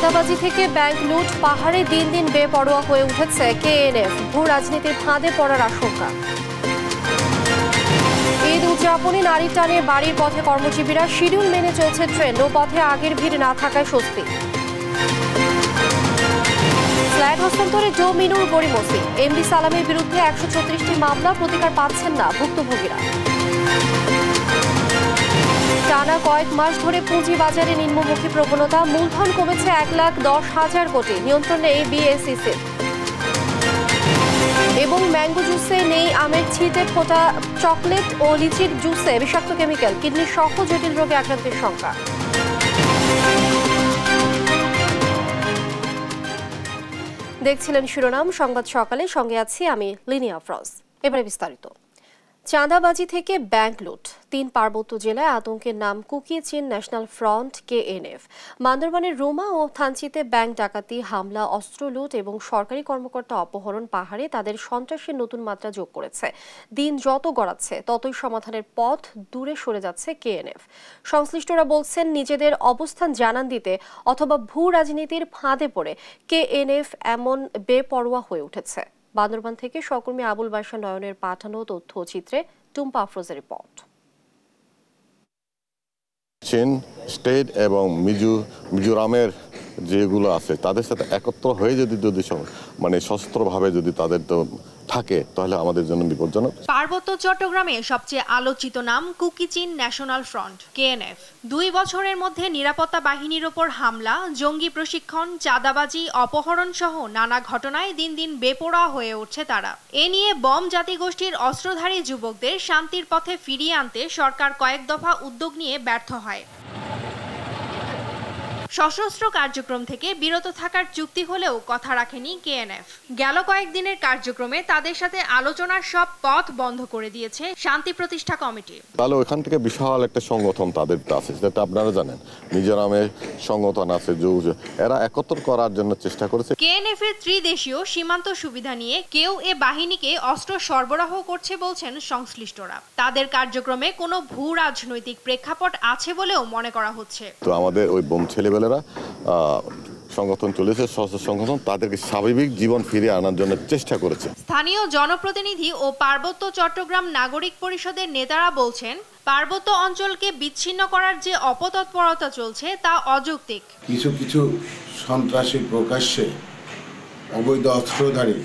চাঁদাবাজি থেকে ব্যাংক লুট, পাহাড়ে দিন দিন বেপরোয়া হয়ে উঠেছে কেএনএফ, ভূ রাজনীতির ফাঁদে পড়ার আশঙ্কা। ঈদ উদযাপনে নারী টানে বাড়ির পথে কর্মজীবীরা, শিডিউল মেনে চলছে ট্রেন, নৌপথে আগের ভিড় না থাকায় স্বস্তি। ফ্ল্যাট হস্তান্তরে জো মিনুর গড়িমসি, এমডি সালামের বিরুদ্ধে 136টি মামলা, প্রতিকার পাচ্ছেন না ভুক্তভোগীরা। টানা কয়েক মাস ধরে পুঁজি বাজারে নিম্নমুখী প্রবণতা, মূলধন কমেছে 1,10,000 কোটি, নিয়ন্ত্রণে বিএসইসি। এবং ম্যাঙ্গো জুসে নেই আমের ছিটে ফোটা, চকলেট ও লিচির জুসে বিষাক্ত কেমিক্যাল, কিডনি সহ জটিল রোগে আক্রান্তের সংখ্যা। দেখছিলেন শিরোনাম সংবাদ সকালে, সঙ্গে আছি আমি লিনিয়া আফরোজ। এবারে বিস্তারিত। চাঁদাবাজি থেকে ব্যাংক লুট, 3 পার্বত্য জেলায় আতঙ্কের নাম কুকি চিন ন্যাশনাল ফ্রন্ট কেএনএফ। বান্দরবানের রুমা ও থানচিতে ব্যাংক ডাকাতি, হামলা, অস্ত্র লুট এবং সরকারি কর্মকর্তা অপহরণ পাহাড়ে তাদের সন্ত্রাসের নতুন মাত্রা যোগ করেছে। দিন যত গড়াচ্ছে ততই সমাধানের পথ দূরে সরে যাচ্ছে কেএনএফ। সংশ্লিষ্টরা বলছেন, নিজেদের অবস্থান জানান দিতে অথবা ভূ রাজনীতির ফাঁদে পড়ে কেএনএফ এমন বেপরোয়া হয়ে উঠেছে। বান্দরবান থেকে সহকর্মী আবুল বাশা নয়নের পাঠানো তথ্য চিত্রে টুম্পা আফরোজের রিপোর্ট। চীন স্টেট এবং মিজোরামের যেগুলো আছে তাদের সাথে একত্র হয়ে যদি মানে সশস্ত্রভাবে যদি তাদের তো থাকে, তাহলে আমাদের জন্য বিপজ্জনক। পার্বত্য চট্টগ্রামে সবচেয়ে আলোচিত নাম কুকি চিন ন্যাশনাল ফ্রন্ট কেএনএফ। 2 বছরের মধ্যে নিরাপত্তা বাহিনীর ওপর হামলা, জঙ্গি প্রশিক্ষণ, চাঁদাবাজি, অপহরণ সহ নানা ঘটনায় দিন দিন বেপরোয়া হয়ে উঠছে তারা। এ নিয়ে বম জাতিগোষ্ঠীর অস্ত্রধারী যুবকদের শান্তির পথে ফিরিয়ে আনতে সরকার কয়েক দফা উদ্যোগ নিয়ে ব্যর্থ হয়। সশস্ত্র কার্যক্রম থেকে বিরত থাকার চুক্তি হলেও কথা রাখেনি কেএনএফ। গেল কয়েকদিনের কার্যক্রমে তাদের সাথে আলোচনার সব পথ বন্ধ করে দিয়েছে শান্তি প্রতিষ্ঠা কমিটি। তাহলে ওখান থেকে বিশাল একটা সংগঠন তাদের আছে, সেটা আপনারা জানেন, মিজোরামের সংগঠন আছে, এরা একত্র করার জন্য চেষ্টা করেছে। কেএনএফ এর ত্রিদেশীয় সীমান্ত সুবিধা নিয়ে কেউ এ বাহিনীকে অস্ত্র সরবরাহ করছে বলছেন সংশ্লিষ্টরা। তাদের কার্যক্রমে কোনো ভূ রাজনৈতিক প্রেক্ষাপট আছে বলেও মনে করা হচ্ছে। তো আমাদের ওই বোম ছেলেবেলেরা সংগঠন চলেছে, সশস্ত্র সংগঠন, তাদেরকে স্বাভাবিক জীবন ফিরিয়ে আনার জন্য চেষ্টা করেছে। স্থানীয় জনপ্রতিনিধি ও পার্বত্য চট্টগ্রাম নাগরিক পরিষদের নেতারা বলছেন, পার্বত্য অঞ্চলকে বিচ্ছিন্ন করার যে অপতৎপরতা চলছে তা অযৌক্তিক। কিছু কিছু সন্ত্রাসী প্রকাশ্যে অবৈধ অস্ত্রধারী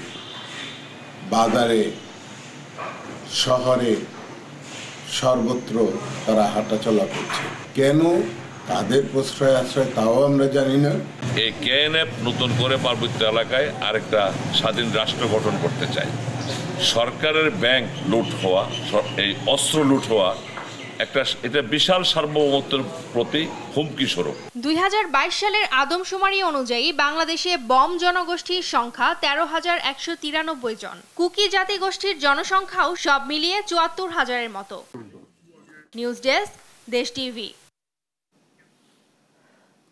বাজারে, শহরে, সর্বত্র তারা হাঁটাচলা করছে। কেন তাদের প্রশ্রয় আশ্রয় তাও আমরা জানি না। এই কেএনএফ নতুন করে পার্বত্য এলাকায় আরেকটা স্বাধীন রাষ্ট্র গঠন করতে চায়। সরকারের ব্যাংক লুট হওয়া, এই অস্ত্র লুট হওয়া এটা বিশাল সার্বভৌমত্বের প্রতি হুমকি স্বরূপ। 2022 সালের আদমশুমারি অনুযায়ী বাংলাদেশে বম জনগোষ্ঠীর সংখ্যা 13,193 জন। কুকি জাতিগোষ্ঠীর জনসংখ্যাও সব মিলিয়ে 74,000-এর মতো। নিউজ ডেস্ক, দেশ টিভি।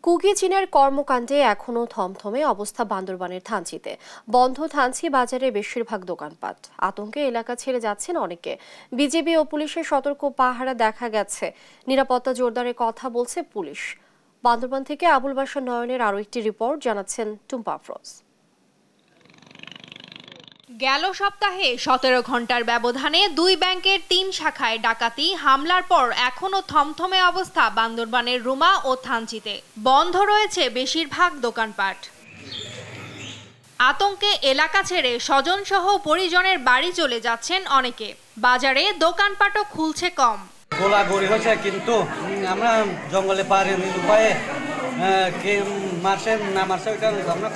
কুকি চীনের কর্মকাণ্ডে এখনও থমথমে অবস্থা বান্দরবানের থানচিতে। বন্ধ থানচি বাজারে বেশিরভাগ দোকানপাট, আতঙ্কে এলাকা ছেড়ে যাচ্ছেন অনেকে। বিজিবি ও পুলিশের সতর্ক পাহারা দেখা গেছে, নিরাপত্তা জোরদারের কথা বলছে পুলিশ। বান্দরবান থেকে আবুল বাশা নয়নের আরও একটি রিপোর্ট, জানাচ্ছেন টুম্পা আফরোজ। গেল সপ্তাহে 17 ঘন্টার ব্যবধানে 2 ব্যাংকের 3 শাখায় ডাকাতি, হামলার পর এখনো থমথমে অবস্থা বান্দরবানের রুমা ও থানচিতে। বন্ধ রয়েছে বেশিরভাগ দোকানপাট। আতঙ্কে এলাকা ছেড়ে স্বজন সহ পরিজনের বাড়ি চলে যাচ্ছেন অনেকে। বাজারে দোকানপাটও খুলছে কম। গোলাগুলি হয়েছে, কিন্তু আমরা জঙ্গলে পারে উপায়ে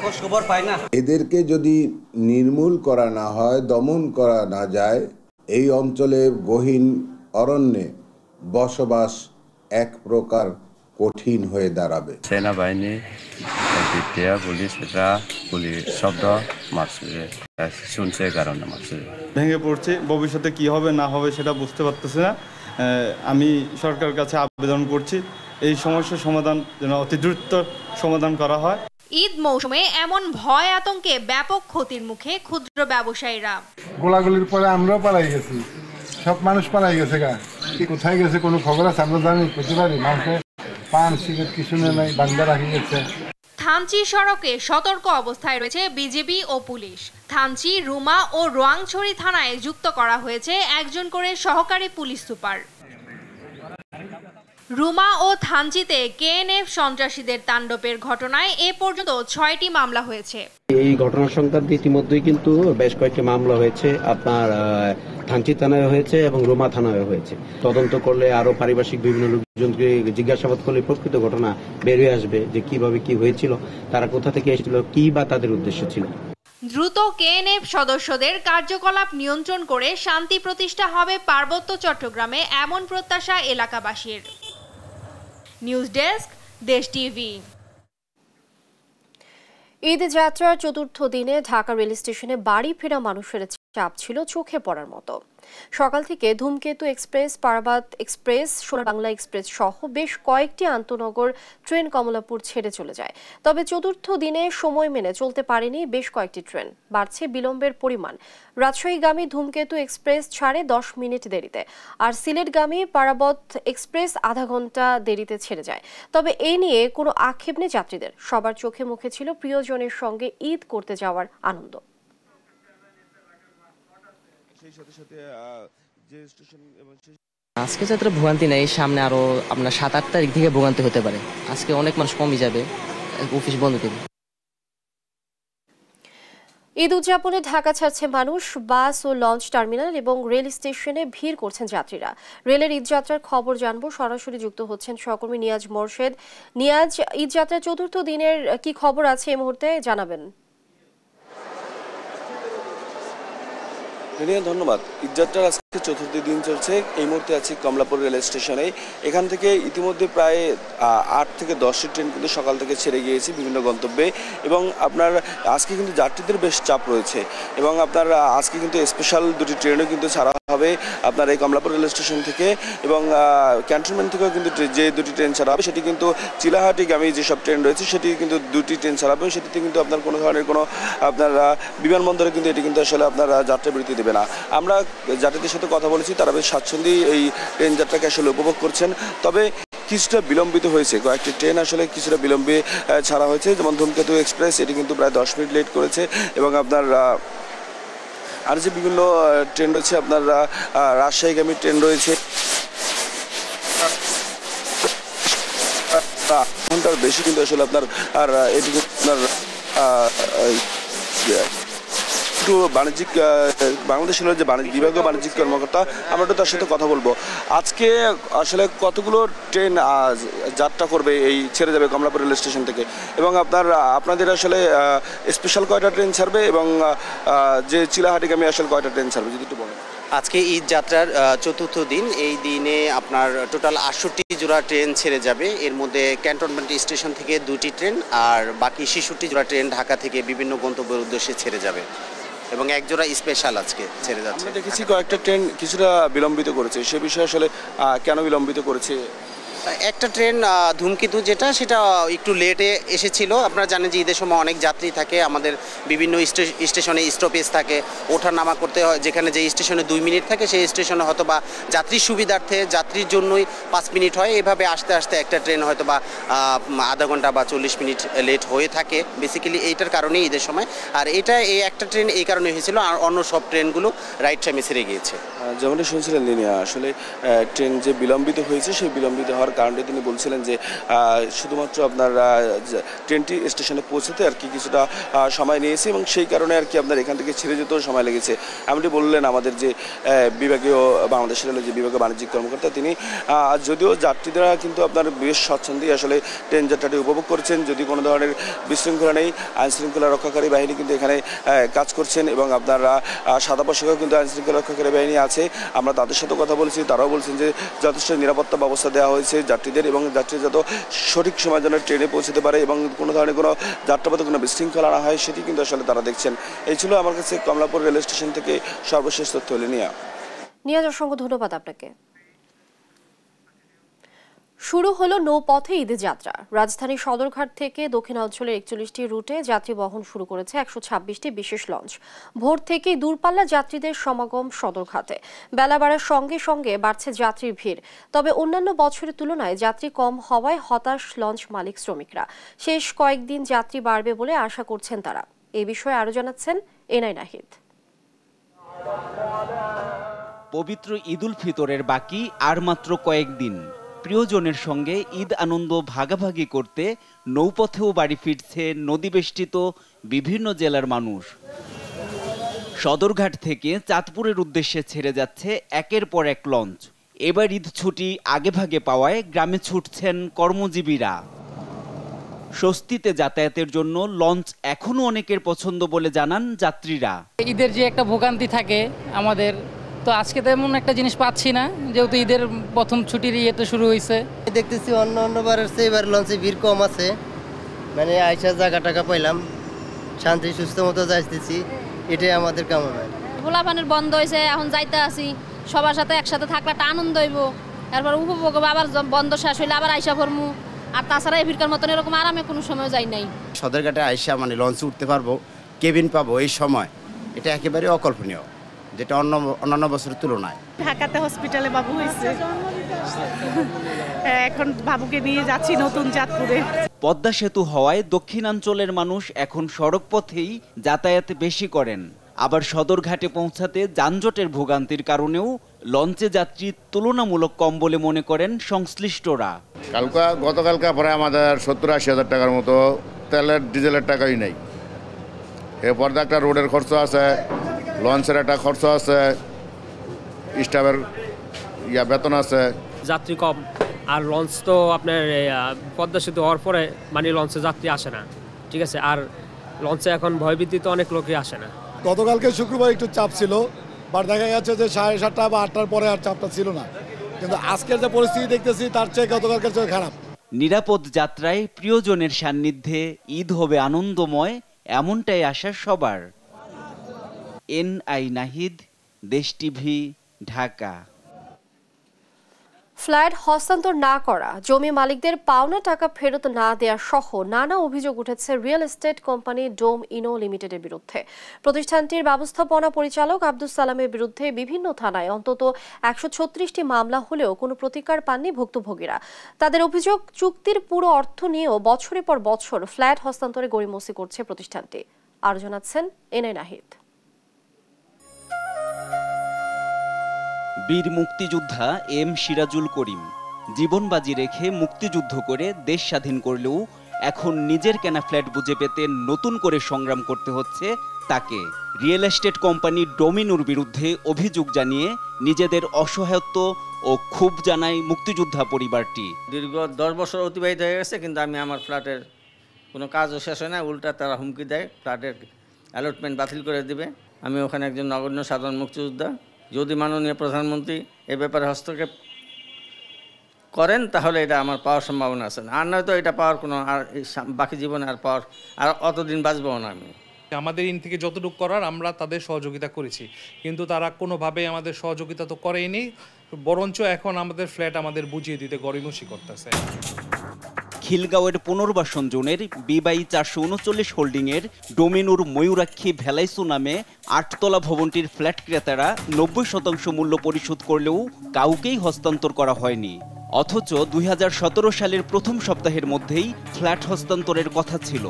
খোঁজ খবর পাই না। এদেরকে যদি নির্মূল করা না হয়, দমন করা না যায়, এই অঞ্চলে গহীন অরণ্যে বসবাস এক প্রকার কঠিন হয়ে দাঁড়াবে। সেনাবাহিনী, পুলিশ, শব্দ শুনছে কারণে ভেঙে পড়ছে। ভবিষ্যতে কি হবে না হবে সেটা বুঝতে পারতেছে না। আমি সরকারের কাছে আবেদন করছি, এই সমস্যার সমাধান যেন অতি দ্রুত সমাধান করা হয়। ঈদ মৌসুমে এমন ভয় আতঙ্কে ব্যাপক ক্ষতির মুখে ক্ষুদ্র ব্যবসায়ীরা। গোলাগুলির পরে আমরাও পালাই গেছি, সব মানুষ পালাই গেছে। কোথায় গেছে কোনো খবর আছে আমরা জানি, বুঝতে পারি। মানুষের পান সিগারেট কিছু নাই, বান্ধা রাখি গেছে। থানচি সড়কে সতর্ক অবস্থায় রয়েছে বিজিবি ও পুলিশ। থানচি, রুমা ও রোয়াংছড়ি থানায় যুক্ত করা হয়েছে একজন করে সহকারী পুলিশ সুপার। রুমা ও থানচিতে কেএনএফ সন্ত্রাসীদের তাণ্ডবের ঘটনায় এ পর্যন্ত 6টি মামলা হয়েছে। এই ঘটনা সংক্রান্ত ইতিমধ্যেই কিন্তু বেশ কয়েকটি মামলা হয়েছে, আপনার থানচি থানায় হয়েছে এবং রুমা থানায় হয়েছে। তদন্ত করলে আরো পারিপার্শ্বিক বিভিন্ন লোকজনকে জিজ্ঞাসাবাদ করলে প্রকৃত ঘটনা বেরিয়ে আসবে যে কিভাবে কি হয়েছিল, তারা কোথা থেকে এসেছিল, কি বা তাদের উদ্দেশ্য ছিল। দ্রুত কেএনএফ সদস্যদের কার্যকলাপ নিয়ন্ত্রণ করে শান্তি প্রতিষ্ঠা হবে পার্বত্য চট্টগ্রামে, এমন প্রত্যাশা এলাকাবাসীর। নিউজ ডেস্ক, দেশ টিভি। ঈদ যাত্রার চতুর্থ দিনে ঢাকা রেল স্টেশনে বাড়ি ফেরা মানুষের চাপ ছিল চোখে পড়ার মতো। সকাল থেকে ধূমকেতু এক্সপ্রেস, পারাবাত এক্সপ্রেস, সোনার বাংলা এক্সপ্রেস সহ বেশ কয়েকটি আন্তনগর ট্রেন কমলাপুর ছেড়ে চলে যায়। তবে চতুর্থ দিনে সময় মেনে চলতে পারেনি বেশ কয়েকটি ট্রেন। বাড়ছে বিলম্বের পরিমাণ। রাজশাহীগামী ধূমকেতু এক্সপ্রেস ছাড়ে 10 মিনিট দেরিতে, আর সিলেটগামী পারাবত এক্সপ্রেস আধা ঘন্টা দেরিতে ছেড়ে যায়। তবে এ নিয়ে কোনো আক্ষেপ নেই যাত্রীদের। সবার চোখে মুখে ছিল প্রিয়জনের সঙ্গে ঈদ করতে যাওয়ার আনন্দ। আজকে যাত্রা ভোগান্তি নেই, সামনে আরো আপনার 7-8 তারিখ থেকে ভোগান্তি হতে পারে। আজকে অনেক মানুষ কমই যাবে, অফিস বন্ধ থেকে। ঈদ উদযাপনে ঢাকা ছাড়ছে মানুষ। বাস ও লঞ্চ টার্মিনাল এবং রেল স্টেশনে ভিড় করছেন যাত্রীরা। রেলের ঈদযাত্রার খবর জানবো, সরাসরি যুক্ত হচ্ছেন সহকর্মী নিয়াজ মোরশেদ। নিয়াজ, ঈদযাত্রার চতুর্থ দিনের কি খবর আছে এই মুহূর্তে জানাবেন? ধন্যবাদ। ঈদযাত্রার আজকে চতুর্থ দিন চলছে। এই মুহূর্তে আছি কমলাপুর রেল স্টেশনে। এখান থেকে ইতিমধ্যে প্রায় 8 থেকে 10টি ট্রেন কিন্তু সকাল থেকে ছেড়ে গিয়েছে বিভিন্ন গন্তব্যে, এবং আপনার আজকে কিন্তু যাত্রীদের বেশ চাপ রয়েছে। এবং আপনার আজকে কিন্তু স্পেশাল দুটি ট্রেনও কিন্তু ছাড়া হবে আপনার এই কমলাপুর রেল স্টেশন থেকে, এবং ক্যান্টনমেন্ট থেকেও কিন্তু যে দুটি ট্রেন ছাড়া হবে সেটি কিন্তু চিলাহাটিগামী যেসব ট্রেন রয়েছে সেটি কিন্তু দুটি ট্রেন ছাড়া হবে। সেটিতে কিন্তু আপনার কোনো ধরনের কোনো আপনার বিমানবন্দরে কিন্তু এটি কিন্তু আসলে আপনার যাত্রা বিরতি দেবে না। আমরা যাত্রীদের সাথে কথা বলেছি, তারা বেশ স্বাচ্ছন্দ্যেই এই ট্রেন যাত্রাকে আসলে উপভোগ করছেন। তবে কিছুটা বিলম্বিত হয়েছে, কয়েকটি ট্রেন আসলে কিছুটা বিলম্বে ছাড়া হয়েছে। যেমন ধূমকেতু এক্সপ্রেস, এটি কিন্তু প্রায় 10 মিনিট লেট করেছে। এবং আপনার আর যে বিভিন্ন ট্রেন রয়েছে, আপনার রাজশাহীগামী ট্রেন রয়েছে, ঘন্টার বেশি কিন্তু আসলে আপনার আর এটি আপনার একটু বাণিজ্যিক বাংলাদেশ রেলের যে বিভাগীয় বাণিজ্যিক কর্মকর্তা, আমরা একটু তার সাথে কথা বলবো। আজকে আসলে কতগুলো ট্রেন যাত্রা করবে, এই ছেড়ে যাবে কমলাপুর রেল স্টেশন থেকে, এবং আপনাদের আসলে স্পেশাল কয়টা ট্রেন ছাড়বে, এবং যে চিলাহাটিগামী আসলে কয়টা ট্রেন ছাড়বে যদি একটু বলেন। আজকে ঈদ যাত্রার চতুর্থ দিন। এই দিনে আপনার টোটাল 68 জোড়া ট্রেন ছেড়ে যাবে। এর মধ্যে ক্যান্টনমেন্ট স্টেশন থেকে 2টি ট্রেন, আর বাকি 66 জোড়া ট্রেন ঢাকা থেকে বিভিন্ন গন্তব্যের উদ্দেশ্যে ছেড়ে যাবে, এবং 1 জোড়া স্পেশাল আজকে ছেড়ে যাচ্ছে। আমরা দেখেছি কয়েকটা ট্রেন কিছুটা বিলম্বিত করেছে, সে বিষয়ে আসলে কেন বিলম্বিত করেছে? একটা ট্রেন ধূমকেতু সেটা একটু লেটে এসেছিল। আপনারা জানেন যে ঈদের সময় অনেক যাত্রী থাকে, আমাদের বিভিন্ন স্টেশনে স্টপেজ থাকে, ওঠা নামা করতে হয়। যেখানে যে স্টেশনে 2 মিনিট থাকে সেই স্টেশনে হয়তো বা যাত্রীর সুবিধার্থে যাত্রীর জন্যই 5 মিনিট হয়। এভাবে আস্তে আস্তে একটা ট্রেন হয়তো বা আধা ঘন্টা বা 40 মিনিট লেট হয়ে থাকে। বেসিক্যালি এইটার কারণেই ঈদের সময়, আর এই একটা ট্রেন এই কারণে হয়েছিল, আর অন্য সব ট্রেনগুলো রাইট টাইমে ছেড়ে গিয়েছে। যেমনটা শুনছিলেন লিনিয়া, আসলে ট্রেন যে বিলম্বিত হয়েছে সেই বিলম্বিত হওয়ার কারণে তিনি বলছিলেন যে শুধুমাত্র আপনার ট্রেনটি স্টেশনে পৌঁছতে আর কি কিছুটা সময় নিয়েছে, এবং সেই কারণে আর কি আপনার এখান থেকে ছেড়ে যেতেও সময় লেগেছে। এমনটি বললেন আমাদের যে বিভাগীয় বাংলাদেশ রেলের যে বিভাগীয় বাণিজ্যিক কর্মকর্তা, তিনি যদিও যাত্রীরা কিন্তু আপনার বেশ স্বচ্ছন্দেই আসলে ট্রেন যাত্রাটি উপভোগ করছেন। যদি কোনো ধরনের বিশৃঙ্খলা নেই, আইনশৃঙ্খলা রক্ষাকারী বাহিনী কিন্তু এখানে কাজ করছেন, এবং আপনারা সাদা পোশাকেও কিন্তু আইনশৃঙ্খলা রক্ষাকারী বাহিনী আছে। আমরা তাদের সাথে কথা বলেছি, তারাও বলছেন যে যথেষ্ট নিরাপত্তা ব্যবস্থা দেওয়া হয়েছে যাত্রীদের, এবং যাত্রী যত সঠিক সময় যেন ট্রেনে পৌঁছতে পারে এবং কোনো ধরনের কোনো যাত্রাপথে কোনো বিশৃঙ্খলা না হয় সেটি কিন্তু আসলে তারা দেখছেন। এই ছিল আমার কাছে কমলাপুর রেল স্টেশন থেকে সর্বশেষ তথ্য। নিয়াজ, অসংখ্য ধন্যবাদ আপনাকে। শুরু হলো নৌপথে ঈদের যাত্রা। রাজধানীর সদরঘাট থেকে দক্ষিণাঞ্চলের 41টি রুটে যাত্রী বহন শুরু করেছে 126টি বিশেষ লঞ্চ। ভোর থেকেই দূরপাল্লা যাত্রীদের সমাগম সদরঘাটে। বেলা বাড়ার সঙ্গে সঙ্গে বাড়ছে যাত্রীর ভিড়। তবে অন্যান্য বছরের তুলনায় যাত্রী কম হওয়ায় হতাশ লঞ্চ মালিক শ্রমিকরা। শেষ কয়েকদিন যাত্রী বাড়বে বলে আশা করছেন তারা। এই বিষয়ে আরো জানাচ্ছেন এনআই নাহিদ। পবিত্র ঈদুল ফিতরের বাকি আর মাত্র কয়েকদিন। প্রিয়জনের সঙ্গে ঈদ আনন্দ ভাগাভাগি করতে নৌপথেও বাড়ি ফিরছে নদীবেষ্টিত বিভিন্ন জেলার মানুষ। সদরঘাট থেকে চাঁদপুরের উদ্দেশ্যে ছেড়ে যাচ্ছে একের পর এক লঞ্চ। এবার ঈদ ছুটি আগেভাগে পাওয়ায় গ্রামে ছুটছেন কর্মজীবীরা। স্বস্তিতে যাতায়াতের জন্য লঞ্চ এখনো অনেকের পছন্দ বলে জানান যাত্রীরা। ঈদের যে একটা ভোগান্তি থাকে আমাদের, তো আজকে তেমন একটা জিনিস পাচ্ছি না, যেহেতু ঈদের প্রথম ছুটির ইয়েটা শুরু হয়েছে। দেখতেছি অন্য বারের চেয়ে এবার লঞ্চে ভিড় কম আছে, মানে আইসা জায়গা টাকা পাইলাম, শান্তি সুস্থ মতো যাইতেছি, এটাই আমাদের কামনা। পোলাপানের বন্ধ হয়েছে, এখন যাইতে আসি, সবার সাথে একসাথে থাকলে একটা আনন্দ হইব, এরপর উপভোগ হবো, আবার বন্ধ শেষ হইলে আবার আইসা পড়মু। আর তাছাড়া এভিরকার মতন এরকম আরামে কোনো সময় যাই নাই। সদরঘাটে আইসা মানে লঞ্চে উঠতে পারবো, কেবিন পাবো, এই সময় এটা একেবারে অকল্পনীয়, যেটা অন্যান্য বছরের তুলনায়। ঢাকাতে হসপিটালে বাবু হয়েছে, এখন বাবুকে নিয়ে যাচ্ছি নতুন চাঁদপুরে। পদ্মা সেতু হওয়ায় দক্ষিণাঞ্চলের মানুষ এখন সড়ক পথেই যাতায়াত বেশি করেন। আবার সদরঘাটে পৌঁছাতে যানজটের ভোগান্তির কারণেও লঞ্চে যাত্রী তুলনামূলক কম বলে মনে করেন সংশ্লিষ্টরা। গতকালকা পরে আমাদের 70-80 হাজার টাকার মতো তেলের ডিজেলের টাকাই নেই। এরপর একটা রোডের খরচ আছে, লঞ্চের একটা খরচ আছে, স্টাফের বেতন আছে। যাত্রী কম, আর লঞ্চ তো আপনার পদ্মা সেতু হওয়ার পরে মানে লঞ্চে যাত্রী আসে না, ঠিক আছে। আর লঞ্চে এখন ভয়ভীতিতে অনেক লোকই আসে না। গতকালকে শুক্রবার একটু চাপ ছিল, বাট দেখা যাচ্ছে যে 7:30 বা 8টার পরে আর চাপটা ছিল না, কিন্তু আজকের যে পরিস্থিতি দেখতেছি তার চেয়ে গতকালকের চেয়ে খারাপ। নিরাপদ যাত্রায় প্রিয়জনের সান্নিধ্যে ঈদ হবে আনন্দময়, এমনটাই আশা সবার। এনআই নাহিদ, দেশ টিভি, ঢাকা। ফ্ল্যাট হস্তান্তর না করা, জমি মালিকদের পাওনা টাকা ফেরত না দেওয়া সহ নানা অভিযোগ উঠেছে রিয়েল এস্টেট কোম্পানি ডোম ইনো লিমিটেডের বিরুদ্ধে। প্রতিষ্ঠানটির ব্যবস্থাপনা পরিচালক আব্দুস সালামের বিরুদ্ধে বিভিন্ন থানায় অন্তত 136টি মামলা হলেও কোনো প্রতিকার পাননি ভুক্তভোগীরা। তাদের অভিযোগ, চুক্তির পুরো অর্থ নিয়েও বছরের পর বছর ফ্ল্যাট হস্তান্তরে গড়িমসি করছে প্রতিষ্ঠানটি। আরো জানাচ্ছেন এনআই নাহিদ। বীর মুক্তিযোদ্ধা এম সিরাজুল করিম জীবন বাজি রেখে মুক্তিযুদ্ধ করে দেশ স্বাধীন করলেও এখন নিজের কেনা ফ্ল্যাট বুঝে পেতে নতুন করে সংগ্রাম করতে হচ্ছে তাকে। রিয়েল এস্টেট কোম্পানি ডোমিনোর বিরুদ্ধে অভিযোগ জানিয়ে নিজেদের অসহায়ত্ব ও ক্ষোভ জানায় মুক্তিযোদ্ধা পরিবারটি। দীর্ঘ 10 বছর অতিবাহিত হয়ে গেছে, কিন্তু আমি আমার ফ্ল্যাটের কোনো কাজও শেষ হয় না, উল্টা তারা হুমকি দেয় ফ্ল্যাটের অ্যালটমেন্ট বাতিল করে দিবে। আমি ওখানে একজন নগণ্য সাধারণ মুক্তিযোদ্ধা, যদি মাননীয় প্রধানমন্ত্রী এ ব্যাপারে হস্তক্ষেপ করেন তাহলে এটা আমার পাওয়ার সম্ভাবনা আছে, আর নয়তো এটা পাওয়ার কোনো আর বাকি জীবনে আর পাওয়ার আর অতদিন বাঁচবো না। আমি আমাদের ইন থেকে যতটুকু করার আমরা তাদের সহযোগিতা করেছি, কিন্তু তারা কোনোভাবে আমাদের সহযোগিতা তো করেইনি, বরঞ্চ এখন আমাদের ফ্ল্যাট আমাদের বুঝিয়ে দিতে গড়িমসি করতেছে। খিলগাঁওয়ের পুনর্বাসন জোনের বিবাই 439 হোল্ডিংয়ের ডোমিনোর ময়ূরাক্ষী ভ্যালাইসু নামে 8তলা ভবনটির ফ্ল্যাট ক্রেতারা 90% মূল্য পরিশোধ করলেও কাউকেই হস্তান্তর করা হয়নি। অথচ 2017 সালের প্রথম সপ্তাহের মধ্যেই ফ্ল্যাট হস্তান্তরের কথা ছিল।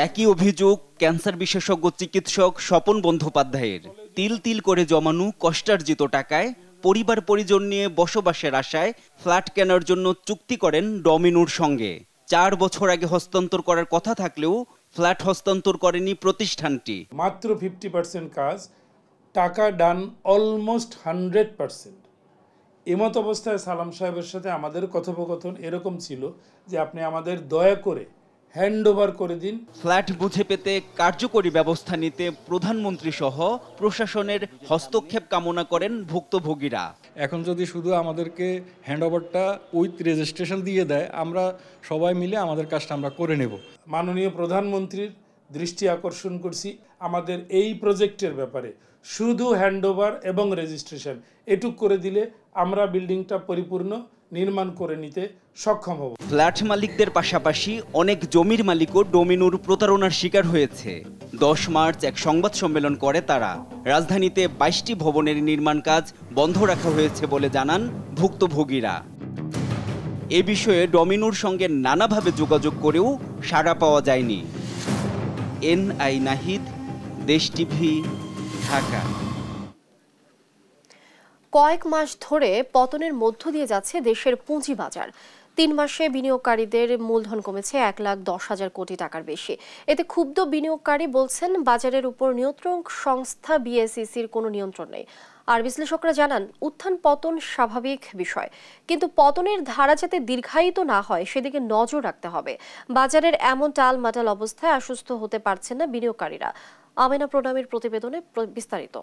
একই অভিযোগ ক্যান্সার বিশেষজ্ঞ চিকিৎসক স্বপন বন্দ্যোপাধ্যায়ের। তিল তিল করে জমানো কষ্টার্জিত টাকায় পরিবার পরিজন নিয়ে বসবাসের আশায় ফ্ল্যাট কেনার জন্য চুক্তি করেন ডমিনোর সঙ্গে। 4 বছর আগে হস্তান্তর করার কথা থাকলেও ফ্ল্যাট হস্তান্তর করেনি প্রতিষ্ঠানটি। মাত্র 50% কাজ, টাকা ডান অলমোস্ট 100%। এমত অবস্থায় সালাম সাহেবের সাথে আমাদের কথোপকথন এরকম ছিল যে আপনি আমাদের দয়া করে হ্যান্ডওভার করে দিন। ফ্ল্যাট বুঝে পেতে কার্যকরী ব্যবস্থা নিতে প্রধানমন্ত্রী সহ প্রশাসনের হস্তক্ষেপ কামনা করেন ভুক্তভোগীরা। এখন যদি শুধু আমাদেরকে হ্যান্ডওভারটা উইথ রেজিস্ট্রেশন দিয়ে দেয়, আমরা সবাই মিলে আমাদের কাজটা আমরা করে নেব। মাননীয় প্রধানমন্ত্রীর দৃষ্টি আকর্ষণ করছি আমাদের এই প্রজেক্টের ব্যাপারে, শুধু হ্যান্ডওভার এবং রেজিস্ট্রেশন এটুক করে দিলে আমরা বিল্ডিংটা পরিপূর্ণ নির্মাণ করে নিতে সক্ষম হব। ফ্ল্যাট মালিকদের পাশাপাশি অনেক জমির মালিকও ডোমিনোর প্রতারণার শিকার হয়েছে। 10 মার্চ এক সংবাদ সম্মেলন করে তারা। রাজধানীতে 22টি ভবনের নির্মাণ কাজ বন্ধ রাখা হয়েছে বলে জানান ভুক্তভোগীরা। এ বিষয়ে ডোমিনোর সঙ্গে নানাভাবে যোগাযোগ করেও সাড়া পাওয়া যায়নি। এনআই নাহিদ, দেশ টিভি, ঢাকা। কয়েক মাস ধরে পতনের মধ্য দিয়ে যাচ্ছে দেশের পুঁজিবাজার। 3 মাসে বিনিয়োগকারীদের মূলধন কমেছে 1,10,000 কোটি টাকার বেশি। এতে ক্ষুব্ধ বিনিয়োগকারী বলছেন, বাজারের উপর নিয়ন্ত্রণ সংস্থা বিএসইসির কোনো নিয়ন্ত্রণ নেই। আর বিশ্লেষকরা জানান, উত্থান পতন স্বাভাবিক বিষয়, কিন্তু পতনের ধারা যাতে দীর্ঘায়িত না হয় সেদিকে নজর রাখতে হবে। বাজারের এমন টালমাটাল অবস্থায় আশ্বস্ত হতে পারছেন না বিনিয়োগকারীরা। আমেনা প্রণামীর প্রতিবেদনে বিস্তারিত।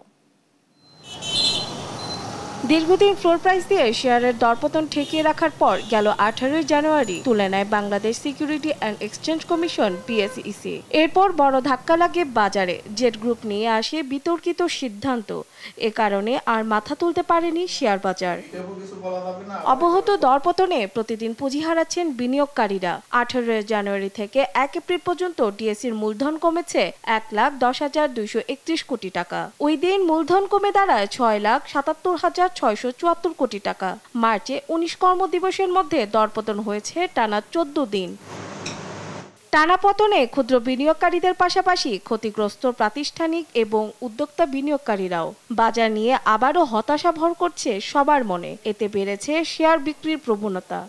দীর্ঘদিন ফ্লোর প্রাইস দিয়ে শেয়ারের দরপতন ঠেকিয়ে রাখার পর গেল 18 জানুয়ারি তুলে নেয় Bangladesh security and exchange commission BSEC. এরপর বড় ধাক্কা লাগে বাজারে। জেড গ্রুপ নিয়ে আসে বিতর্কিত সিদ্ধান্ত। এ কারণে আর মাথা তুলতে পারেনি শেয়ার বাজার। অবহত দরপতনে প্রতিদিন পুঁজি হারাচ্ছেন বিনিয়োগকারীরা। 18 জানুয়ারি থেকে 1 এপ্রিল পর্যন্ত ডিএসইর মূলধন কমেছে 1,10,231 কোটি টাকা। ওই দিন মূলধন কমে দাঁড়ায় 6,77,674 কোটি টাকা। মার্চে 19 কর্মদিবসের মধ্যে দরপতন হয়েছে টানা 14 দিন। টানা পতনে ক্ষুদ্র বিনিয়োগকারীদের পাশাপাশি ক্ষতিগ্রস্ত প্রাতিষ্ঠানিক এবং উদ্যোক্তা বিনিয়োগকারীরাও। বাজার নিয়ে আবারও হতাশা ভর করছে সবার মনে। এতে বেড়েছে শেয়ার বিক্রির প্রবণতা।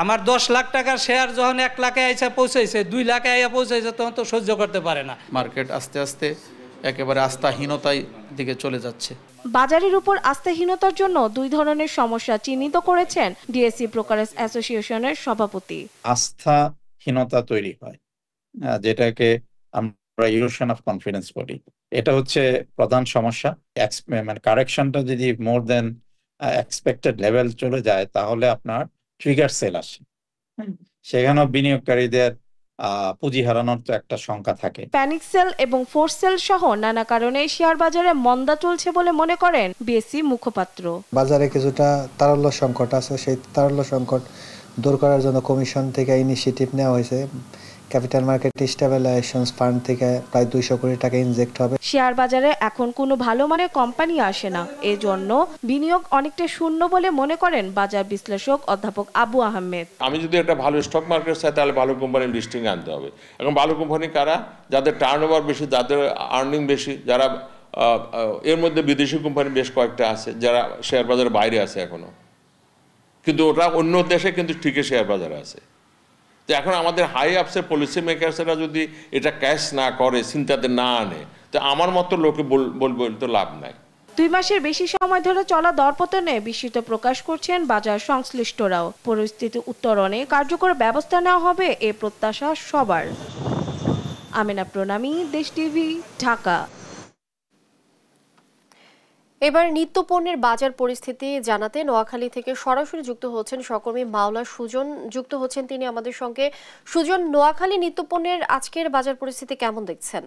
আমার 10 লাখ টাকার শেয়ার যখন 1 লাখে আইসা পৌঁছাইছে, 2 লাখে আইয়া পৌঁছাইছে, তখন তো সহ্য করতে পারে না। মার্কেট আস্তে আস্তে একেবারে আস্থাহীনতার দিকে চলে যাচ্ছে। বাজারের উপর আস্থাহীনতার জন্য 2 ধরনের সমস্যা চিহ্নিত করেছেন ডিএসই ব্রোকারেজ অ্যাসোসিয়েশনের সভাপতি। আস্থাহীনতা তৈরি হয়, যেটাকে আমরা ইরোশন অফ কনফিডেন্স বলি। এটা হচ্ছে প্রধান সমস্যা। মানে কারেকশনটা যদি মোর দেন এক্সপেক্টেড লেভেল চলে যায়, তাহলে আপনার ট্রিগার সেল আসে। সেখানেও বিনিয়োগকারীদের পুঁজি হারানোর তো একটা সংখ্যা থাকে। প্যানিক সেল এবং ফোর্স সেল সহ নানা কারণে শেয়ার বাজারে মন্দা চলছে বলে মনে করেন বিএসই মুখপাত্র। বাজারে কিছুটা তারল্য সংকট আছে, সেই তারল্য সংকট দূর করার জন্য কমিশন থেকে ইনিশিয়েটিভ নেওয়া হয়েছে। ক্যাপিটাল মার্কেট স্টেবিলাইজেশন ফান্ড থেকে প্রায় 200 কোটি টাকা ইনজেক্ট হবে। শেয়ার বাজারে এখন কোনো ভালো মানের কোম্পানি আসে না, এজন্য বিনিয়োগ অনেকটা শূন্য বলে মনে করেন বাজার বিশ্লেষক অধ্যাপক আবু আহমেদ। আমি যদি একটা ভালো স্টক মার্কেট চাই, তাহলে ভালো কোম্পানির লিস্টিং আনতে হবে। এখন ভালো কোম্পানি কারা? যাদের টার্নওভার বেশি, যাদের আর্নিং বেশি, যারা এর মধ্যে বিদেশি কোম্পানি বেশ কয়েকটা আছে যারা শেয়ার বাজারের বাইরে আছে এখনো, কিন্তু ওটা অন্য দেশে কিন্তু ঠিকই শেয়ার বাজারে আছে। তো এখন আমাদের হাই আপসের পলিসি মেকার্সরা যদি এটা ক্যাশ না করে, চিন্তাতে না আনে, তো আমার মতো লোকে বলবো তো লাভ নাই। 2 মাসের বেশি সময় ধরে চলা দরপতনে বিস্মিত প্রকাশ করছেন বাজার সংশ্লিষ্টরাও। পরিস্থিতি উত্তরণে কার্যকর ব্যবস্থা নেওয়া হবে এ প্রত্যাশা সবার। আমেনা প্রণামী, দেশ টিভি, ঢাকা। এবার নিত্যপণ্যের বাজার পরিস্থিতি জানাতে নোয়াখালী থেকে সরাসরি যুক্ত হচ্ছেন সহকর্মী মাওলা সুজন। যুক্ত হচ্ছেন তিনি আমাদের সঙ্গে। সুজন, নোয়াখালী নিত্যপণ্যের আজকের বাজার পরিস্থিতি কেমন দেখছেন?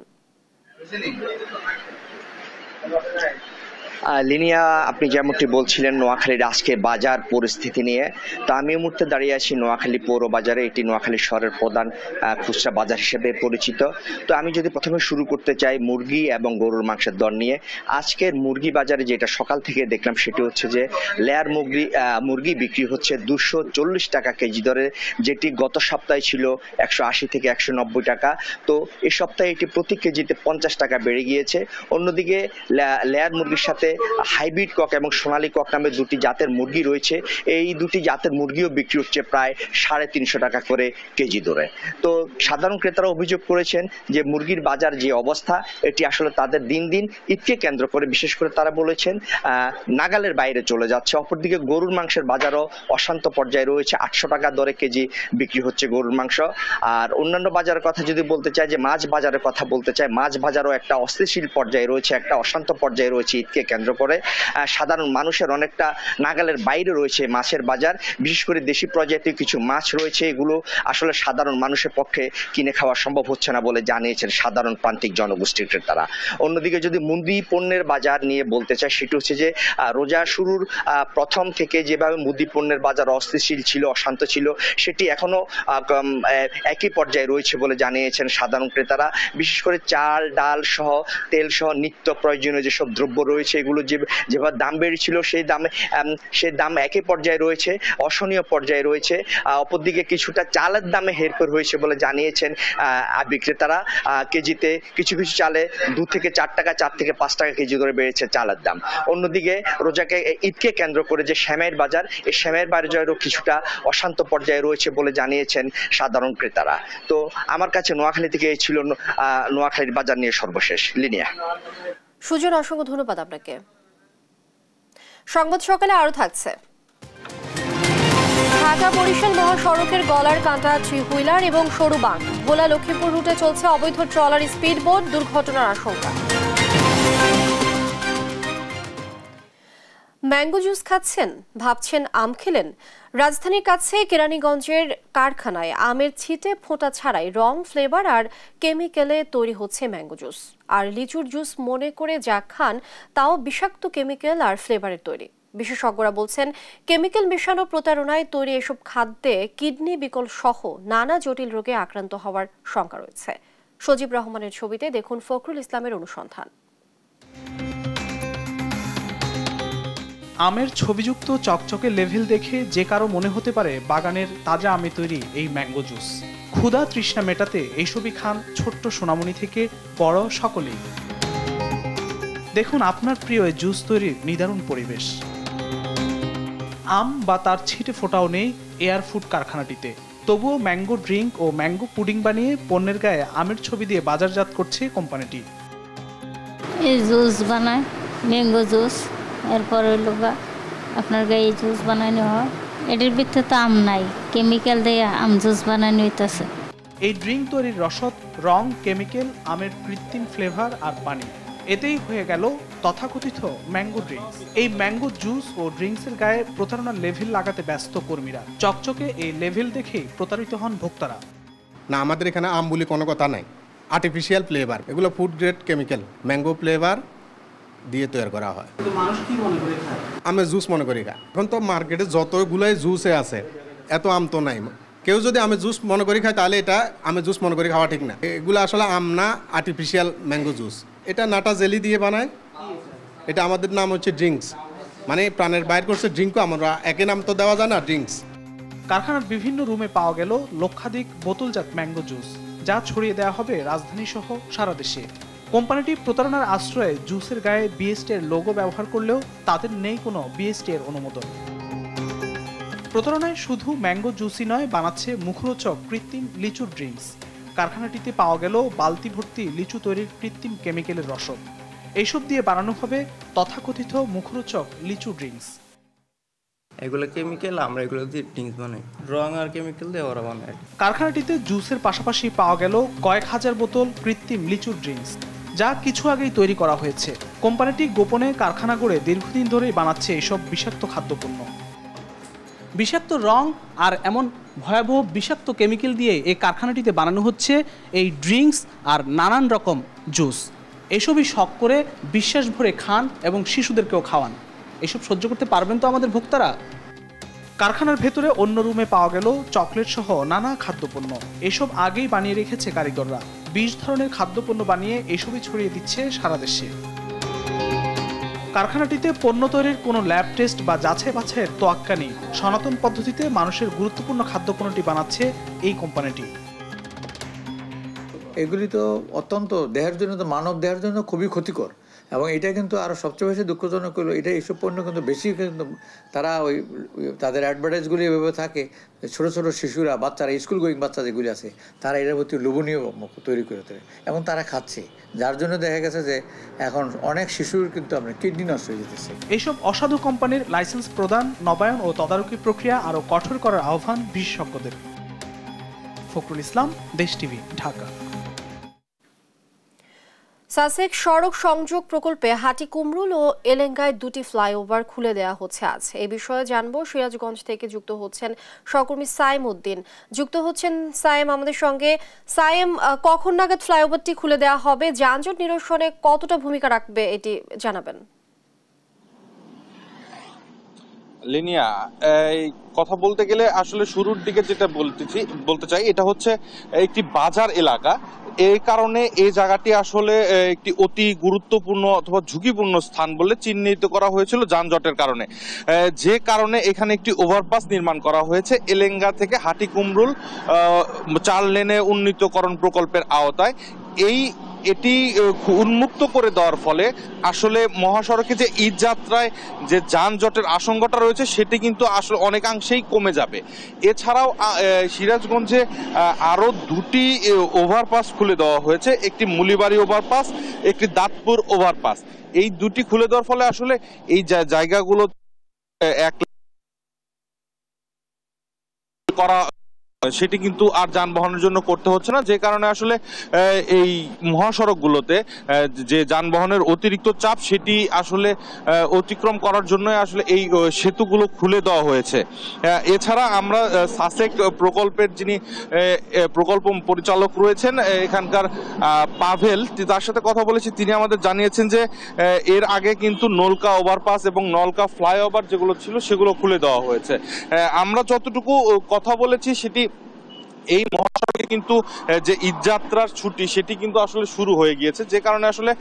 লিনিয়া, আপনি যেমনটি বলছিলেন নোয়াখালীর আজকে বাজার পরিস্থিতি নিয়ে, তো আমি এই মুহূর্তে দাঁড়িয়ে আছি নোয়াখালী পৌর বাজারে। এটি নোয়াখালী শহরের প্রধান খুচরা বাজার হিসেবে পরিচিত। তো আমি যদি প্রথমে শুরু করতে চাই মুরগি এবং গরুর মাংসের দর নিয়ে। আজকের মুরগি বাজারে যেটা সকাল থেকে দেখলাম সেটি হচ্ছে যে লেয়ার মুরগি বিক্রি হচ্ছে 240 টাকা কেজি দরে, যেটি গত সপ্তাহে ছিল 180 থেকে 190 টাকা। তো এই সপ্তাহে এটি প্রতি কেজিতে 50 টাকা বেড়ে গিয়েছে। অন্যদিকে লেয়ার মুরগির সাথে হাইব্রিড কক এবং সোনালী কক নামে 2টি জাতের মুরগি রয়েছে। এই 2টি জাতের মুরগিও বিক্রি হচ্ছে প্রায় 350 টাকা করে কেজি দরে। তো সাধারণ ক্রেতারা অভিযোগ করেছেন যে মুরগির বাজার যে অবস্থা, এটি আসলে তাদের দিন দিন ঈদকে কেন্দ্র করে বিশেষ করে তারা বলেছেন নাগালের বাইরে চলে যাচ্ছে। অপরদিকে গরুর মাংসের বাজারও অশান্ত পর্যায়ে রয়েছে। 800 টাকা দরে কেজি বিক্রি হচ্ছে গরুর মাংস। আর অন্যান্য বাজারের কথা যদি বলতে চাই, যে মাছ বাজারের কথা বলতে চাই, মাছ বাজারও একটা অস্থিতিশীল পর্যায়ে রয়েছে, একটা অশান্ত পর্যায়ে রয়েছে ঈদকে কেন্দ্র কেন্দ্র করে সাধারণ মানুষের অনেকটা নাগালের বাইরে রয়েছে মাছের বাজার। বিশেষ করে দেশি প্রজাতির কিছু মাছ রয়েছে, এগুলো আসলে সাধারণ মানুষের পক্ষে কিনে খাওয়া সম্ভব হচ্ছে না বলে জানিয়েছেন সাধারণ প্রান্তিক জনগোষ্ঠীর ক্রেতারা। অন্যদিকে যদি মুদি পণ্যের বাজার নিয়ে বলতে চাই, সেটি হচ্ছে যে রোজা শুরুর প্রথম থেকে যেভাবে মুদি পণ্যের বাজার অস্থিতিশীল ছিল, অশান্ত ছিল, সেটি এখনো একই পর্যায়ে রয়েছে বলে জানিয়েছেন সাধারণ ক্রেতারা। বিশেষ করে চাল, ডাল সহ, তেল সহ নিত্য প্রয়োজনীয় যেসব দ্রব্য রয়েছে, এগুলো যেভাবে দাম বেড়েছিল সেই দাম একই পর্যায়ে রয়েছে, অসহনীয় পর্যায়ে রয়েছে। অপরদিকে কিছুটা চালের দামে হেরফের হয়েছে বলে জানিয়েছেন বিক্রেতারা। কেজিতে কিছু কিছু চালে 2 থেকে 4 টাকা, 4 থেকে 5 টাকা কেজি করে বেড়েছে চালের দাম। অন্যদিকে রোজাকে ঈদকে কেন্দ্র করে যে শ্যামের বাজার, এই শ্যামের বাজারও কিছুটা অশান্ত পর্যায়ে রয়েছে বলে জানিয়েছেন সাধারণ ক্রেতারা। তো আমার কাছে নোয়াখালী থেকে এই ছিল নোয়াখালীর বাজার নিয়ে সর্বশেষ। লিনিয়া। সুজন, অসংখ্য ধন্যবাদ আপনাকে। সংবাদ সকালে আরো থাকছে। ঢাকা বরিশাল মহাসড়কের গলার কাঁটা, থ্রি হুইলার এবং সরু বাঁক, ভোলা লক্ষ্মীপুর রুটে চলছে অবৈধ ট্রলার, স্পিড বোট, দুর্ঘটনার আশঙ্কা। ম্যাঙ্গো জুস খাচ্ছেন, ভাবছেন আম খেলেন? রাজধানীর কাছে কেরানীগঞ্জের কারখানায় আমের ছিটে ফোঁটা ছাড়াই রং, ফ্লেভার আর কেমিক্যালে তৈরি হচ্ছে ম্যাঙ্গো জুস। আর লিচুর জুস মনে করে যা খান তাও বিষাক্ত কেমিক্যাল আর ফ্লেভারের তৈরি। বিশেষজ্ঞরা বলছেন, কেমিক্যাল মেশানো প্রতারণায় তৈরি এসব খাদ্যে কিডনি বিকল সহ নানা জটিল রোগে আক্রান্ত হওয়ার শঙ্কা রয়েছে। সজীব রহমানের ছবিতে দেখুন ফখরুল ইসলামের অনুসন্ধান। আমের ছবিযুক্ত চকচকে লেভেল দেখে যে কারো মনে হতে পারে বাগানের তাজা আমে তৈরি এই ম্যাঙ্গো জুস। ক্ষুধা তৃষ্ণা মেটাতে এইসবই খান ছোট্ট সোনামণি থেকে বড় সকলেই। দেখুন আপনার প্রিয় এই জুস তৈরির নিদারুণ পরিবেশ। আম বা তার ছিটে ফোটাও নেই এয়ার ফুড কারখানাটিতে, তবুও ম্যাঙ্গো ড্রিঙ্ক ও ম্যাঙ্গো পুডিং বানিয়ে পণ্যের গায়ে আমের ছবি দিয়ে বাজারজাত করছে কোম্পানিটি। এই জুস বানায় ম্যাঙ্গো জুস, এরপর আপনার গায়ে জুস বানানো হয়। এটির ভিতরে তো আম নাই, কেমিক্যাল দিয়ে আম জুস বানানো হইতেছে। এই ড্রিঙ্ক তৈরির রসদ, রং, কেমিক্যাল, আমের কৃত্রিম ফ্লেভার আর পানি, এতেই হয়ে গেল তথাকথিত ম্যাঙ্গো ড্রিঙ্কস। এই ম্যাঙ্গো জুস ও ড্রিঙ্কসের গায়ে প্রতারণার লেভেল লাগাতে ব্যস্ত কর্মীরা। চকচকে এই লেভেল দেখেই প্রতারিত হন ভোক্তারা। না, আমাদের এখানে আম বলে কোনো কথা নাই, আর্টিফিশিয়াল ফ্লেভার, এগুলো food grade chemical mango flavour দিয়ে তৈরি করা হয়। মানুষ কি মনে করে খায়? আমের জুস মনে করি খায়। এখন তো মার্কেটে যতগুলাই জুসে আছে, এত আম তো নাই। কেউ যদি আমের জুস মনে করি খায় তাহলে এটা আমের জুস মনে করি খাওয়া ঠিক না। এগুলো আসলে আম না, আর্টিফিশিয়াল ম্যাঙ্গো জুস। এটা নাটা জেলি দিয়ে বানায়। এটা আমাদের নাম হচ্ছে ড্রিঙ্কস, মানে প্রাণের বাইর করছে ড্রিঙ্কও, আমরা একই নাম তো দেওয়া যায় না, ড্রিঙ্কস। কারখানার বিভিন্ন রুমে পাওয়া গেল লক্ষাধিক বোতলজাত ম্যাঙ্গো জুস, যা ছড়িয়ে দেওয়া হবে রাজধানী সহ সারা দেশে। কোম্পানিটি প্রতারণার আশ্রয়ে জুসের গায়ে বিএসটি এর লোগো ব্যবহার করলেও তাদের নেই কোনো বিএসটি এর অনুমোদন। প্রতারণায় শুধু ম্যাঙ্গো জুসই নয়, বানাচ্ছে মুখরোচক কৃত্রিম লিচুর ড্রিঙ্কস। কারখানাটিতে পাওয়া গেল বালতি ভর্তি লিচু তৈরির কৃত্রিম কেমিক্যালের রসদ। এইসব দিয়ে বানানো হবে তথাকথিত মুখরোচক লিচু ড্রিঙ্কস। এগুলো কেমিক্যাল, আমরা এগুলো দিয়ে ড্রিঙ্কস বানাই, রং আর কেমিক্যাল দিয়ে ওরা বানায়। কারখানাটিতে জুসের পাশাপাশি পাওয়া গেল কয়েক হাজার বোতল কৃত্রিম লিচুর ড্রিঙ্কস, যা কিছু আগেই তৈরি করা হয়েছে। কোম্পানিটি গোপনে কারখানা গড়ে দীর্ঘদিন ধরেই বানাচ্ছে এসব বিষাক্ত খাদ্যপণ্য। বিষাক্ত রং আর এমন ভয়াবহ বিষাক্ত কেমিক্যাল দিয়ে এই কারখানাটিতে বানানো হচ্ছে এই ড্রিঙ্কস আর নানান রকম জুস। এসবই শখ করে বিশ্বাস ভরে খান এবং শিশুদেরকেও খাওয়ান। এসব সহ্য করতে পারবেন তো আমাদের ভোক্তারা? কারখানার ভেতরে অন্য রুমে পাওয়া গেল চকলেট সহ নানা খাদ্যপণ্য। এসব আগেই বানিয়ে রেখেছে কারিগররা। 20 ধরনের খাদ্যপণ্য বানিয়ে এসবই ছড়িয়ে দিচ্ছে সারা দেশে। কারখানাটিতে পণ্য তৈরির কোনো ল্যাব টেস্ট বা যাচাই বাছাইয়ের তোয়াক্কা নেই। সনাতন পদ্ধতিতে মানুষের গুরুত্বপূর্ণ খাদ্যপণ্যটি বানাচ্ছে এই কোম্পানিটি। এগুলি তো অত্যন্ত দেহের জন্য, তো মানব দেহের জন্য খুবই ক্ষতিকর, এবং এটা কিন্তু আরও সবচেয়ে বেশি দুঃখজনক হলো এটা এইসব পণ্য কিন্তু বেশি, কিন্তু তারা ওই তাদের অ্যাডভার্টাইজগুলি এভাবে থাকে, ছোটো ছোটো শিশুরা, বাচ্চারা, স্কুল গোয়িং বাচ্চা যেগুলি আছে, তারা এটার প্রতি লোভনীয় তৈরি করে তোলে এবং তারা খাচ্ছে, যার জন্য দেখা গেছে যে এখন অনেক শিশুর কিন্তু আপনার কিডনি নষ্ট হয়ে যেতেছে। এইসব অসাধু কোম্পানির লাইসেন্স প্রদান, নবায়ন ও তদারকি প্রক্রিয়া আরও কঠোর করার আহ্বান বিশেষজ্ঞদের। ফখরুল ইসলাম, দেশ টিভি, ঢাকা। সাসেক্স সড়ক সংযোগ প্রকল্পে হাটিকুমরুল ও এলেঙ্গায় দুটি ফ্লাইওভার খুলে দেওয়া হচ্ছে আজ। এই বিষয়ে জানবো সিরাজগঞ্জ থেকে যুক্ত হচ্ছেন সহকর্মী সাইম উদ্দিন। যুক্ত হচ্ছেন সাইম আমাদের সঙ্গে। সাইম, কখন নাগাদ ফ্লাইওভারটি খুলে দেওয়া হবে, যানজট নিরসনে কতটা ভূমিকা রাখবে এটি জানাবেন। লিনিয়া, এই কথা বলতে গেলে আসলে শুরুর দিকে যেটা বলতে চাই, এটা হচ্ছে একটি বাজার এলাকা। এই কারণে এই জায়গাটি আসলে একটি অতি গুরুত্বপূর্ণ অথবা ঝুঁকিপূর্ণ স্থান বলে চিহ্নিত করা হয়েছিল যানজটের কারণে, যে কারণে এখানে একটি ওভারপাস নির্মাণ করা হয়েছে এলেঙ্গা থেকে হাটিকুমরুল 4 লেনে উন্নীতকরণ প্রকল্পের আওতায়। এটি উন্মুক্ত করে দেওয়ার ফলে আসলে মহাসড়কে যে ঈদ যাত্রায় যে যানজটের আশঙ্কাটা রয়েছে সেটি কিন্তু আসলে অনেকাংশেই কমে যাবে। এছাড়াও সিরাজগঞ্জে আরও দুটি ওভারপাস খুলে দেওয়া হয়েছে, একটি মুলিবাড়ি ওভারপাস, একটি দাঁতপুর ওভারপাস। এই দুটি খুলে দেওয়ার ফলে আসলে এই জায়গাগুলো করা সেটি কিন্তু আর যানবাহনের জন্য করতে হচ্ছে না, যে কারণে আসলে এই মহাসড়কগুলোতে যে যানবাহনের অতিরিক্ত চাপ সেটি আসলে অতিক্রম করার জন্য আসলে এই সেতুগুলো খুলে দেওয়া হয়েছে। এছাড়া আমরা সাসেক প্রকল্পের যিনি প্রকল্প পরিচালক রয়েছেন এখানকার পাভেল, তার সাথে কথা বলেছি। তিনি আমাদের জানিয়েছেন যে এর আগে কিন্তু নলকা ওভারপাস এবং নলকা ফ্লাইওভার যেগুলো ছিল সেগুলো খুলে দেওয়া হয়েছে। আমরা যতটুকু কথা বলেছি সেটি এই মহাসড়কে কিন্তু যে ঈদযাত্রার ছুটি সেটি কিন্তু আসলে শুরু হয়ে গিয়েছে, যে কারণে আসলে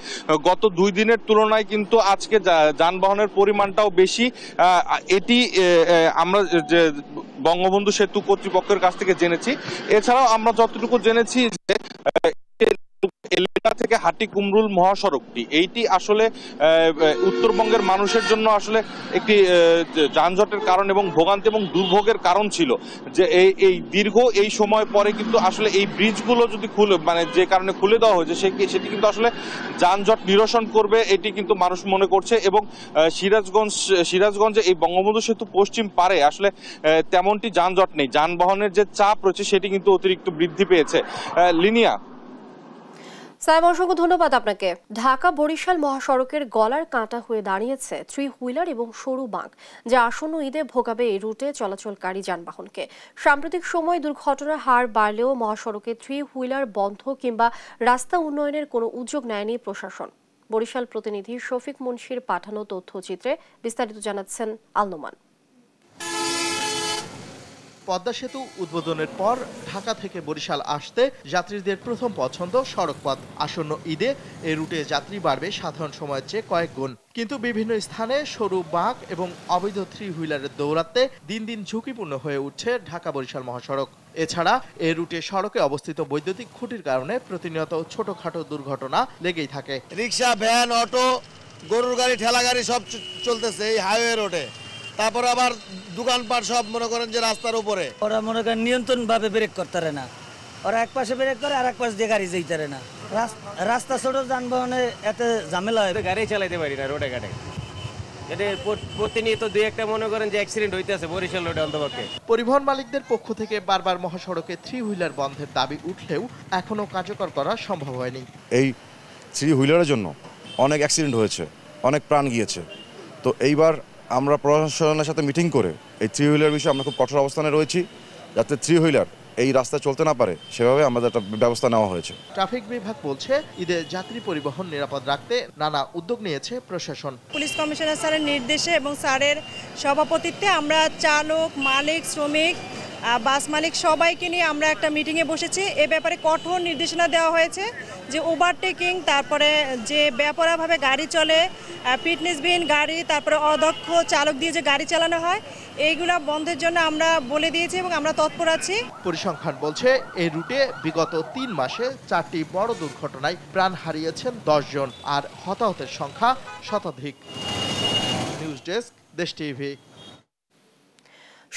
গত 2 দিনের তুলনায় কিন্তু আজকে যানবাহনের পরিমাণটাও বেশি। এটি আমরা যে বঙ্গবন্ধু সেতু কর্তৃপক্ষের কাছ থেকে জেনেছি। এছাড়াও আমরা যতটুকু জেনেছি যে এলাকা থেকে হাটিকুমরুল মহাসড়কটি এইটি আসলে উত্তরবঙ্গের মানুষের জন্য আসলে একটি যানজটের কারণ এবং ভোগান্তি এবং দুর্ভোগের কারণ ছিল। যে এই দীর্ঘ এই সময় পরে কিন্তু আসলে এই ব্রিজগুলো যদি যে কারণে খুলে দেওয়া হয়েছে সেটি কিন্তু আসলে যানজট নিরসন করবে, এটি কিন্তু মানুষ মনে করছে। এবং সিরাজগঞ্জে এই বঙ্গবন্ধু সেতু পশ্চিম পারে আসলে তেমনটি যানজট নেই, যানবাহনের যে চাপ রয়েছে সেটি কিন্তু অতিরিক্ত বৃদ্ধি পেয়েছে। লিনিয়া, সাইম, অসংখ্য ধন্যবাদ আপনাকে। ঢাকা বরিশাল মহাসড়কের গলার কাঁটা হয়ে দাঁড়িয়েছে 3 হুইলার এবং সরু বাঁক, যা আসন্ন ঈদে ভোগাবে এই রুটে চলাচলকারী যানবাহনকে। সাম্প্রতিক সময় দুর্ঘটনার হার বাড়লেও মহাসড়কে 3 হুইলার বন্ধ কিংবা রাস্তা উন্নয়নের কোনো উদ্যোগ নেয়নি প্রশাসন। বরিশাল প্রতিনিধি শফিক মুন্সির পাঠানো তথ্যচিত্রে বিস্তারিত জানাচ্ছেন আলনোমান। পদ্মা সেতু উদ্বোধনের পর ঢাকা থেকে বরিশাল আসতে যাত্রীদের প্রথম পছন্দ সড়কপথ। আসন্ন ঈদে এই রুটে যাত্রী বাড়বে সাধারণ সময়ের চেয়ে কয়েক গুণ। কিন্তু বিভিন্ন স্থানে সরু বাঁক এবং অবৈধ 3 হুইলারের দৌরাত্মে দিন দিন ঝুঁকিপূর্ণ হয়ে উঠছে ঢাকা বরিশাল মহাসড়ক। এছাড়া এই রুটে সড়কে অবস্থিত বৈদ্যুতিক খুঁটির কারণে প্রতিনিয়ত ছোটখাটো দুর্ঘটনা লেগেই থাকে। রিক্সা, ভ্যান, অটো, গরুর গাড়ি, ঠেলা গাড়ি সব চলতেছে এই হাইওয়ে রোডে। তারপর আবার দোকানপাট সব মনে করেন যে রাস্তার উপরে। ওরা মনে করেন নিয়ন্ত্রণ ভাবে ব্রেক করতে পারে না, ওরা এক পাশে ব্রেক করে আর এক পাশ দিয়ে গাড়ি যেতে পারে না। রাস্তা ছোট, যানবাহনে এত ঝামেলা হয়, গাড়ি চালাইতে পারি না রোডে ঘাটে। এটা প্রতিনিয়ত 2-1টা মনে করেন যে অ্যাক্সিডেন্ট হইতেছে বরিশাল রোডে অন্তপক্ষে। পরিবহন মালিকদের পক্ষ থেকে বারবার মহাসড়কে 3 হুইলার বন্ধের দাবি উঠলেও এখনো কার্যকর করা সম্ভব হয়নি। এই 3 হুইলারের জন্য অনেক অ্যাক্সিডেন্ট হয়েছে, অনেক প্রাণ গিয়েছে। তো এইবার আমরা প্রশাসনের সাথে মিটিং করে এই 3 হুইলার বিষয়ে আমরা খুব কঠোর অবস্থানে রয়েছি, যাতে 3 হুইলার এই রাস্তায় চলতে না পারে সেভাবে আমাদের একটা ব্যবস্থা নেওয়া হয়েছে। ট্রাফিক বিভাগ বলছে ঈদে যাত্রী পরিবহন নিরাপদ রাখতে নানা উদ্যোগ নিয়েছে প্রশাসন। পুলিশ কমিশনার স্যারের নির্দেশে এবং স্যারের সভাপতিত্বে আমরা চালক, মালিক, শ্রমিক, বাস মালিক সবাইকে নিয়ে আমরা একটা মিটিংয়ে বসেছি। এ ব্যাপারে কঠোর নির্দেশনা দেওয়া হয়েছে যে ওভারটেকিং, তারপরে যে বেপরোয়াভাবে গাড়ি চলে, ফিটনেসবিহীন গাড়ি, তারপরে অদক্ষ চালক দিয়ে যে গাড়ি চালানো হয়, এইগুলা বন্ধের জন্য আমরা বলে দিয়েছি এবং আমরা তৎপর আছি। পরিসংখ্যান বলছে এই রুটে বিগত 3 মাসে 4টি বড় দুর্ঘটনায় প্রাণ হারিয়েছেন 10 জন, আর হতাহতের সংখ্যা শতাধিক। নিউজ ডেস্ক, দেশ টিভি।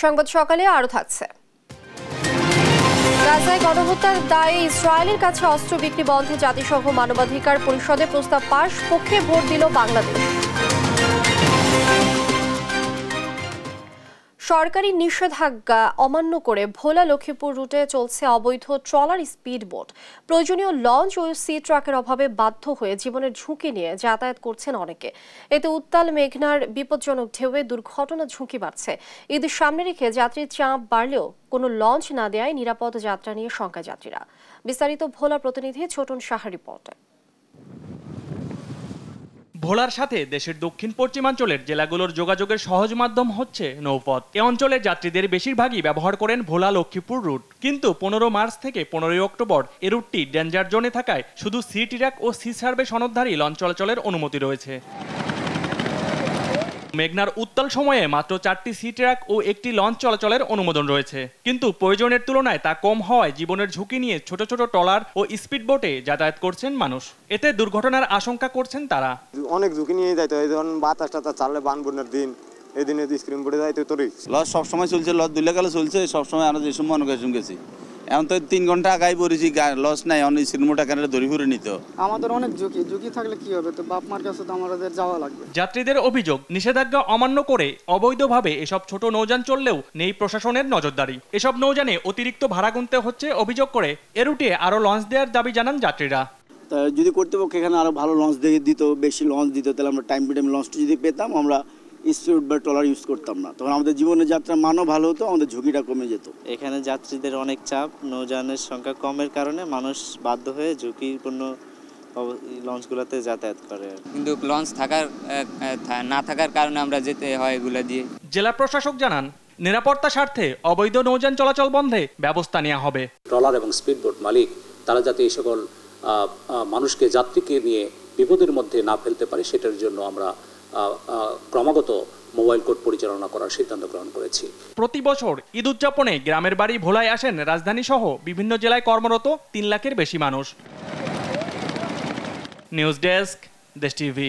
সংবাদ সকালে আরো থাকছে। গাজায় গণহত্যার দায়ে ইসরায়েলের কাছে অস্ত্র বিক্রি বন্ধে জাতিসংঘ মানবাধিকার পরিষদে প্রস্তাব পাশ, পক্ষে ভোট দিল বাংলাদেশ। সরকারি নিষেধাজ্ঞা অমান্য করে ভোলা লক্ষ্মীপুর রুটে চলছে অবৈধ ট্রলার স্পিড বোট। প্রয়োজনীয় লঞ্চ ও সি ট্রাকের অভাবে বাধ্য হয়ে জীবনের ঝুঁকি নিয়ে যাতায়াত করছেন অনেকে। এতে উত্তাল মেঘনার বিপজ্জনক ঢেউয়ে দুর্ঘটনা ঝুঁকি বাড়ছে। ঈদের সামনে রেখে যাত্রীর চাপ বাড়লেও কোনো লঞ্চ না দেওয়ায় নিরাপদ যাত্রা নিয়ে শঙ্কায় যাত্রীরা। বিস্তারিত ভোলা প্রতিনিধি ছোটন সাহা রিপোর্টে। ভোলার সাথে দেশের দক্ষিণ পশ্চিমাঞ্চলের জেলাগুলোর যোগাযোগের সহজ মাধ্যম হচ্ছে নৌপথ। এ অঞ্চলের যাত্রীদের বেশিরভাগই ব্যবহার করেন ভোলা লক্ষ্মীপুর রুট। কিন্তু 15 মার্চ থেকে 15 অক্টোবর এ রুটটি ডেঞ্জার জোনে থাকায় শুধু সি ট্রাক ও সি সার্ভে সনদধারী লঞ্চ চলাচলের অনুমতি রয়েছে। মেঘনার উত্তাল সময়ে মাত্র 4টি সি ট্রাক ও একটি লঞ্চ চলাচলের অনুমোদন রয়েছে, কিন্তু প্রয়োজনের তুলনায় তা কম হওয়ায় জীবনের ঝুঁকি নিয়ে ছোট ছোট ট্রলার ও স্পিড বোটে যাতায়াত করছেন মানুষ। এতে দুর্ঘটনার আশঙ্কা করছেন তারা। অনেক ঝুঁকি নিয়ে যাইতে হয়, ধরুন বাতাস টাতাস চাললে বানবনের দিন এই দিনে স্ক্রিন বোর্ডে যাইতে তোরই লস সবসময় চলছে, লস 2 লাখ চলছে সবসময়। আমরা যেসব মনে গেছি এখন তো 3 ঘন্টা আগাই পড়েছি, লস নাই, অনেক সিনেমাটা কেন দড়ি ঘুরে নিতে। আমাদের অনেক ঝুঁকি থাকলে কি হবে, তো বাপ মার কাছে তো আমাদের যাওয়া লাগবে। যাত্রীদের অভিযোগ, নিষেধাজ্ঞা অমান্য করে অবৈধভাবে এসব ছোট নৌযান চললেও নেই প্রশাসনের নজরদারি। এসব নৌযানে অতিরিক্ত ভাড়া গুনতে হচ্ছে অভিযোগ করে এ রুটে আরো লঞ্চ দেওয়ার দাবি জানান যাত্রীরা। যদি কর্তৃপক্ষ এখানে আরো ভালো লঞ্চ দিয়ে দিত, বেশি লঞ্চ দিত, তাহলে আমরা টাইম টু টাইম লঞ্চটা যদি পেতাম, আমরা স্পিড বা ট্রলার ইউজ করতাম না, তখন আমাদের জীবনের যাত্রার মানও ভালো হতো, আমাদের ঝুঁকিটা কমে যেত। এখানে যাত্রীদের অনেক চাপ, নৌযানের সংখ্যা কমের কারণে মানুষ বাধ্য হয়ে ঝুঁকিপূর্ণ লঞ্চগুলোতে যাতায়াত করে। কিন্তু লঞ্চ না থাকার কারণে আমরা যেতে হয় এগুলা দিয়ে। জেলা প্রশাসক জানান, নিরাপত্তা স্বার্থে অবৈধ নৌযান চলাচল বন্ধে ব্যবস্থা নেওয়া হবে। ট্রলার এবং স্পিডবোট মালিক তারা যাতে এই সকল মানুষকে, যাত্রীকে নিয়ে বিপদের মধ্যে না ফেলতে পারে, সেটার জন্য আমরা ক্রমাগত মোবাইল কোর্ট পরিচালনা করার সিদ্ধান্ত গ্রহণ করেছি। প্রতি বছর ঈদ উদযাপনে গ্রামের বাড়ি ভোলায় আসেন রাজধানী সহ বিভিন্ন জেলায় কর্মরত 3 লাখের বেশি মানুষ। নিউজ ডেস্ক, দেশ টিভি।